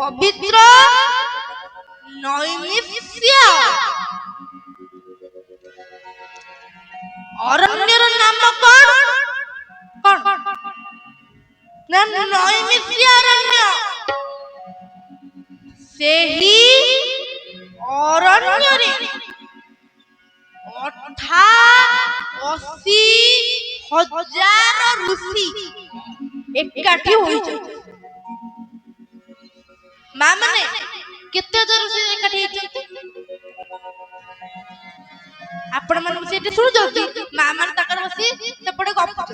পবিত্র নৈমিষ্য অরণ্যর নাম কଣ? না নৈমিষ্য অরণ্য। ସେହି ଅରଣ୍ୟରେ 88,000 ଋଷି ଏକାଠି ହୋଇଛନ୍ତି। ମା ମାନେ କେତେ ହଜାର ଋଷି ଏକାଠି ହେଇଛନ୍ତି? ଆପଣ ମାନେ ସେଠି ଶୁଣୁଛନ୍ତି, ମା ମାନେ ତାଙ୍କର ବସି ସେପଟେ ଗପୁଛନ୍ତି।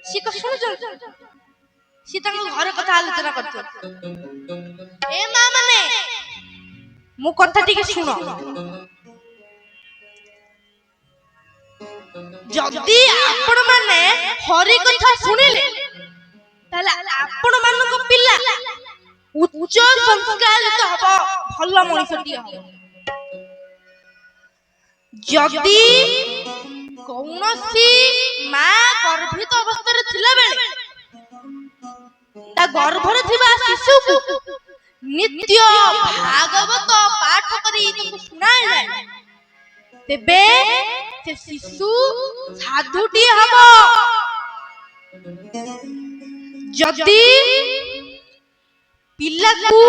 ସିଏ କଣ ଶୁଣୁଛନ୍ତି? ସିଏ ତାଙ୍କ ଘର କଥା ଆଲୋଚନା କରୁଛନ୍ତି। ଏ ମା ମାନେ ମୋ କଥା ଟିକେ ଶୁଣ। ଯଦି ଆପଣ ମାନେ ହରି କଥା ଶୁଣିଲେ ତାହେଲେ ଆପଣ ମାନଙ୍କ ପିଲା ଉଚ୍ଚ ସଂସ୍କାରିତ ହବ, ଭଲ ମଣିଷଟିଏ ହବ। ଯଦି କୌଣସି ମା ଗର୍ଭିତ ଅବସ୍ଥାରେ ଥିଲାବେଳେ ତା ଗର୍ଭରେ ଥିବା ଶିଶୁକୁ ନିତ୍ୟ ଭାଗବତ ପାଠ କରି ତାକୁ ଶୁଣାଯାଏ, ତେବେ ସେ ଶିଶୁ ସାଧୁଟିଏ ହବ। ଯଦି ପିଲାକୁ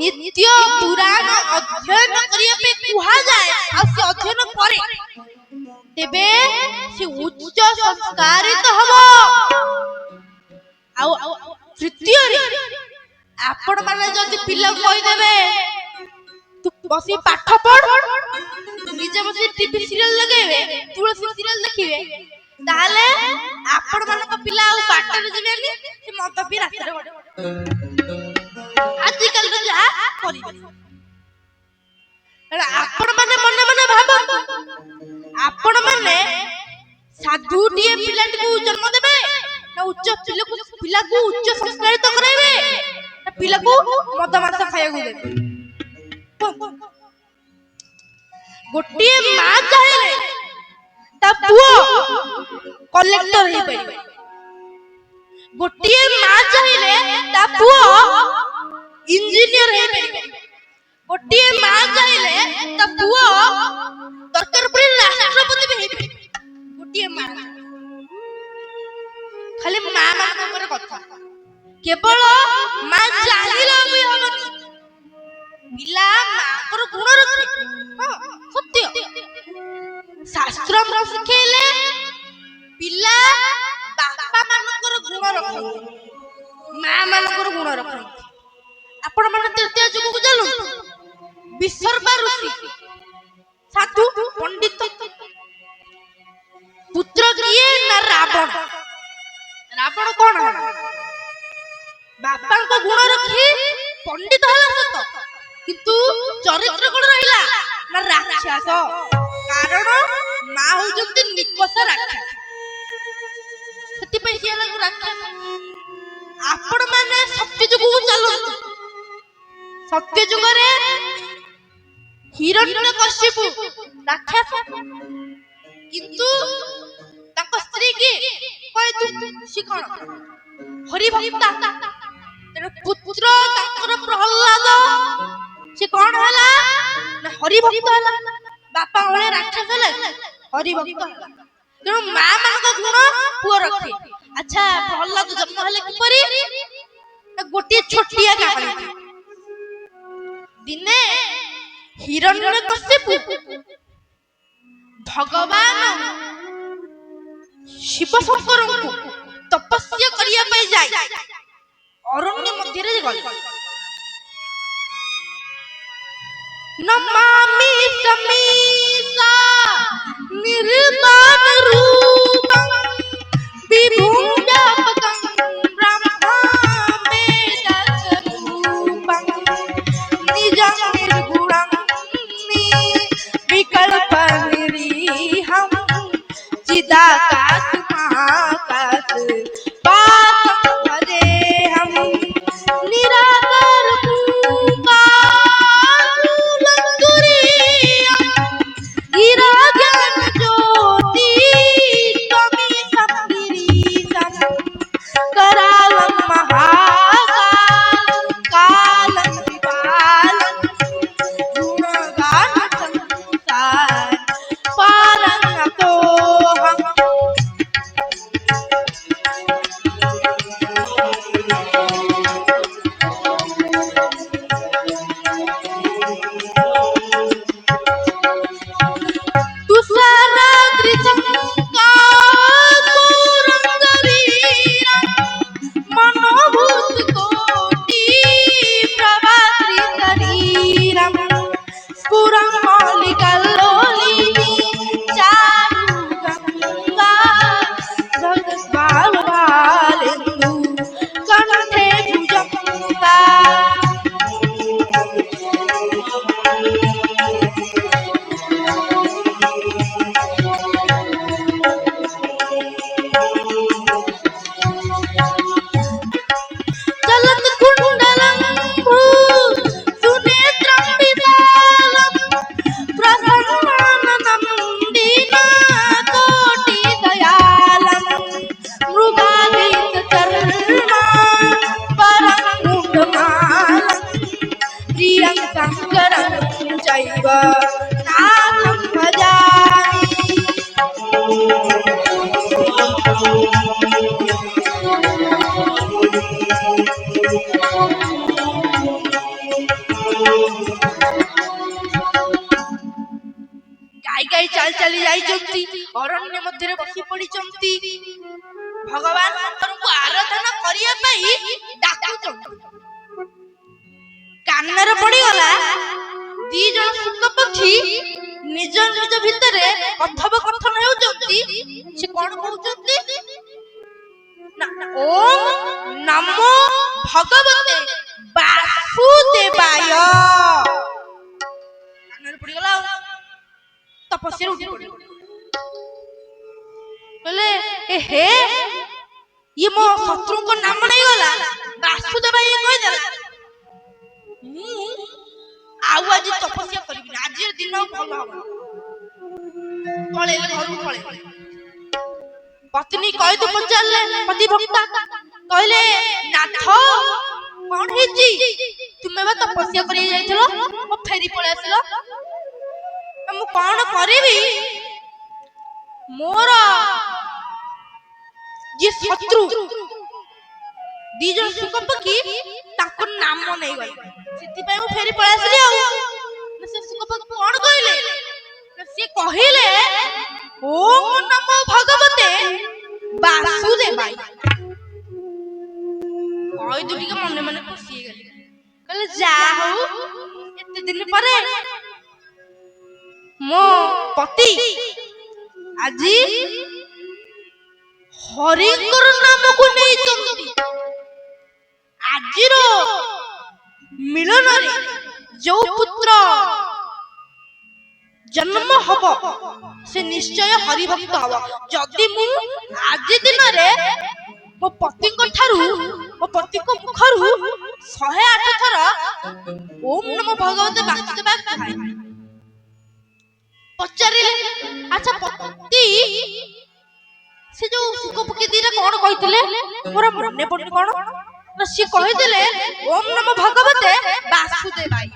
ନିତ୍ୟ ପୁରାଣ ଅଧ୍ୟୟନ କରିବା ପାଇଁ କୁହାଯାଏ ଆଉ ସେ ଅଧ୍ୟୟନ କରେ, ତେବେ ସେ ଉଚ୍ଚ ସଂସ୍କାରିତ ହବ। ଆଉ ତୃତୀୟରେ ଆପଣ ମାନେ ଯଦି ପିଲାକୁ କହିଦେବେ ତୁ ବସି ପାଠ ପଢ, ନିଜେ ବସି ଟିଭି ସିରିଏଲ ଲଗେଇବେ, ତୁଳସୀ ସିରିଏଲ ଦେଖିବେ, ତାହେଲେ ଆପଣ ମାନଙ୍କ ପିଲା ଆଉ ବାଟରେ ଯିବେନି, ସେ ମଦ ପିଇ ରାସ୍ତାରେ ପଡ଼ିବେ। ଆଜିକାଲି ଯାହା କରିବେ ଆପଣ ମାନେ ମନେ ମନେ ଭାବନ୍ତୁ, ଆପଣ ମାନେ ସାଧୁଟିଏ ପିଲାଟିକୁ ଜନ୍ମ ଦେବେ ନା ପିଲାକୁ ଉଚ୍ଚ ସଂସ୍କାରିତ କରାଇବେ, ନା ପିଲାକୁ ମଦ ମାଂସ ଖାଇବାକୁ ଦେବେ? ଗୋଟିଏ ମା ଚାହିଁଲେ ତା ପୁଅ କଲେକ୍ଟର ହେଇପାରିବ, ଗୋଟିଏ ମା ଚାହିଁଲେ ତା ପୁଅ ଇଞ୍ଜିନିୟର ହେଇପାରିବ, ଗୋଟିଏ ମା ଚାହିଁଲେ ତା ପୁଅ ଦରକାର ପଡ଼ିଲେ ରାଷ୍ଟ୍ରପତି ବି ହେଇପାରିବ। ଗୋଟିଏ ମା, ଖାଲି ମା ମାନଙ୍କର କଥା। କେବଳ ମା ଚାହିଁଲେ ବି ହବନି, ପିଲା ମାଙ୍କର ଗୁଣ ରଖେ। ସତ୍ୟ ଶାସ୍ତ୍ର ଶିଖେଇଲେ ପିଲା ବାପା ମାନଙ୍କର ଗୁଣ ରଖନ୍ତି, ମା ମାନଙ୍କର ଗୁଣ ରଖନ୍ତି। ଆପଣ ମାନେ ତୃତୀୟ ଯୁଗକୁ ଚାଲନ୍ତୁ, ବିସର୍ବା ଋଷି ସାଧୁ ପଣ୍ଡିତ ପୁତ୍ର କିଏ ନା ରାବଣ। ରାବଣ କଣ? ବାପାଙ୍କ ଗୁଣ ରଖି ପଣ୍ଡିତ ହେଲା ସତ, କିନ୍ତୁ ଚରିତ୍ର କଣ ରହିଲା ନା ରାକ୍ଷସ। କାରଣ ମା ହଉଛନ୍ତି ନିକଷ ରାକ୍ଷସ, ସେଥିପାଇଁ ସିଏ ହେଲା ରାକ୍ଷସ। ଆପଣ ମାନେ ସତ୍ୟ ଯୁଗକୁ ଚାଲନ୍ତୁ, ସତ୍ୟ ଯୁଗରେ ହିରଣ୍ୟକଶ୍ୟପ ରାକ୍ଷସ, କିନ୍ତୁ ତାଙ୍କ ସ୍ତ୍ରୀ କି ସେ କଣ ହରିଭକ୍ତା। ତେଣୁ ପୁତ୍ର ତାଙ୍କର ପ୍ରହ୍ଲାଦ, ସେ କଣ ହେଲା ନା ହରିଭକ୍ତ ହେଲା। ବାପା ଭଳିଆ ରାକ୍ଷସ ହେଲେ ହରିଭକ୍ତ ହେଲା। ତେଣୁ ମା ମାନଙ୍କ ଗୁଣ ପୁଅ ରଖେ। ଆଚ୍ଛା, ପ୍ରହ୍ଲାଦ ଜନ୍ମ ହେଲେ କିପରି? ଗୋଟିଏ ଛୋଟିଆ କାହାଣୀ। ଦିନେ ହିରଣ୍ୟକଶ୍ୟପ ଭଗବାନ ଶିବ ଶଙ୍କରଙ୍କୁ ତପସ୍ୟା କରିବା ପାଇଁ ଯାଇ ଅରଣ୍ୟ ମଧ୍ୟରେ ଗଲେ। ନମାମି ସମୀସା ନିର୍ବାଣ ରୂପଂ ବିଭୁଂ ବ୍ୟାପକଂ ବ୍ରହ୍ମା ବେଦସ୍ୱରୂପଂ নিজং নির্গুণং বিকল্প নিরীহং চিদাকাশ মহাকাশ পাতং ভজেহং নিরাকার ভূকালঙ্কুরীয়ং হীরাজ্ঞান জ্যোতি তমিশং গিরিশং श्रीलं शङ्करं चैव नाथं भजामि। ଗାଇ ଗାଇ ଚାଲି ଚାଲି ଯାଇଛନ୍ତି, ଅରଣ୍ୟ ମଧ୍ୟରେ ବସି ପଡ଼ିଛନ୍ତି। ଭଗବାନ ଶଙ୍କରଙ୍କୁ ଆରାଧନା କରିବା ପାଇଁ ଡାକୁଛନ୍ତି। କାନରେ ପଡ଼ିଗଲା ଦି ଜଣ ଶୁକ ପକ୍ଷୀ ନିଜ ନିଜ ଭିତରେ କଥୋପକଥନ ହେଉଛନ୍ତି। ସେ କଣ କହୁଛନ୍ତି ନା ଓମ୍ ନମୋ ଭଗବତେ ବାସୁଦେବାୟ। କାନରେ ପଡ଼ିଗଲା ଆଉ ତପସ୍ୟାରେ ଉଠି ପଡ଼ିଲେ। କହିଲେ ହେ ଇଏ ମୋ ଶତ୍ରୁଙ୍କ ନାମ ନେଇଗଲା, ବାସୁଦେବ ଇଏ କହିଦେଲା, ମୁଁ ଆଉ ଆଜି ତପସ୍ୟା କରିବିନି, ଆଜିର ଦିନ ଭଲ ହବ। ପଳେଇଲେ ଘରକୁ ପଳେଇଲେ। ପତ୍ନୀ କୈତୁ ପଚାରିଲେ ପତିଭକ୍ତା, କହିଲେ ନାଥ କଣ ହେଇଛି? ତୁମେ ବା ତପସ୍ୟା କରି ଯାଇଥିଲ, ମୁଁ ଫେରି ପଳେଇ ଆସିଲ। ମୁଁ କଣ କରିବି? ମୋର ଯିଏ ଶତ୍ରୁ ଦି ଜଣ ଶୁକ ପକ୍ଷୀ ତାଙ୍କ ନାମ ନେଇଗଲେ, ସେଥିପାଇଁ ମୁଁ ଫେରି ପଳେଇ ଆସିଲି। ଆଉ ସେ ଶୁକ ପକ୍ଷୀ କଣ କହିଲେ? ସେ କହିଲେ ଓମ୍ ନମୋ ଭଗବତେ ବାସୁଦେବାୟ। କଇଦୁ ଟିକେ ମନେ ମନେ ଖୁସି ହେଇଗଲେ। କହିଲେ ଯାହା ହଉ ଏତେ ଦିନ ପରେ ମୋ ପତି ଆଜି ହରିଙ୍କର ନାମକୁ ନେଇଛନ୍ତି। ଆଜିର ମିଳନରେ ଯୋଉ ପୁତ୍ର ଜନ୍ମ ହବ ସେ ନିଶ୍ଚୟ ହରିଭକ୍ତ ହବ। ଯଦି ମୁଁ ଆଜି ଦିନରେ ମୋ ପତିଙ୍କ ମୁଖରୁ 108 ଥର ଓମ୍ ନମୋ ଭଗବତେ ବାସୁଦେବାୟ କୁହାଏ। ପଚାରିଲେ ଆଚ୍ଛା ପତି ସେ ଯୋଉ ଶୁକ ପକ୍ଷୀ ଦିଟା କଣ କହିଥିଲେ? ମୋର ମନେ ପଡୁନି କଣ ନା ସିଏ କହିଥିଲେ ଓମ୍ ନମୋ ଭଗବତେ ବାସୁଦେବାୟ।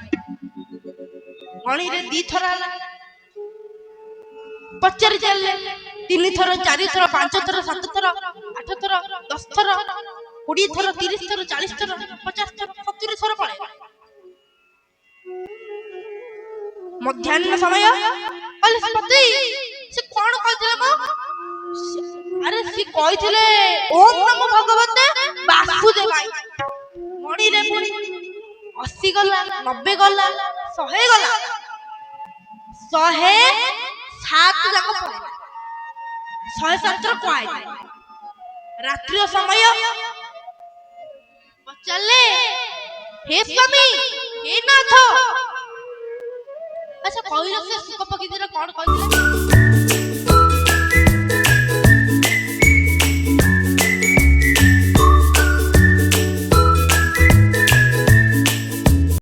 ଗଣିରେ 2 ଥର ହେଲା। ପଚାରି ଚାଲିଲେ 3 ଥର 4 ଥର 5 ଥର 7 ଥର 8 ଥର 10 ଥର 20 ଥର 30 ଥର 40 ଥର 50 ଥର 70 ଥର ପଳେଇଲେ। ମଧ୍ୟାହ୍ନ ସମୟ କହିଲେ ପତି ସେ କଣ କହିଥିଲେ ମ? ଆରେ ସେ କହିଥିଲେ ଓମ୍ ନମୋ ଭଗବତେ ବାସୁଦେବାୟ। ମଣିରେ ପୁଣି 80 ଗଲା 90 ଗଲା 100 ଗଲା 107 ଯାକ ପଳେଇଲା। 107 ଥର କୁହାଇଲେ। ରାତ୍ରିର ସମୟ ପଚାରିଲେ ହେ ସ୍ୱାମୀ ହେ ନାଥ, ଆଚ୍ଛା କହିଲ ସେ ଶୁକ ପକ୍ଷୀ ଦିଟା କଣ କହିଥିଲେ?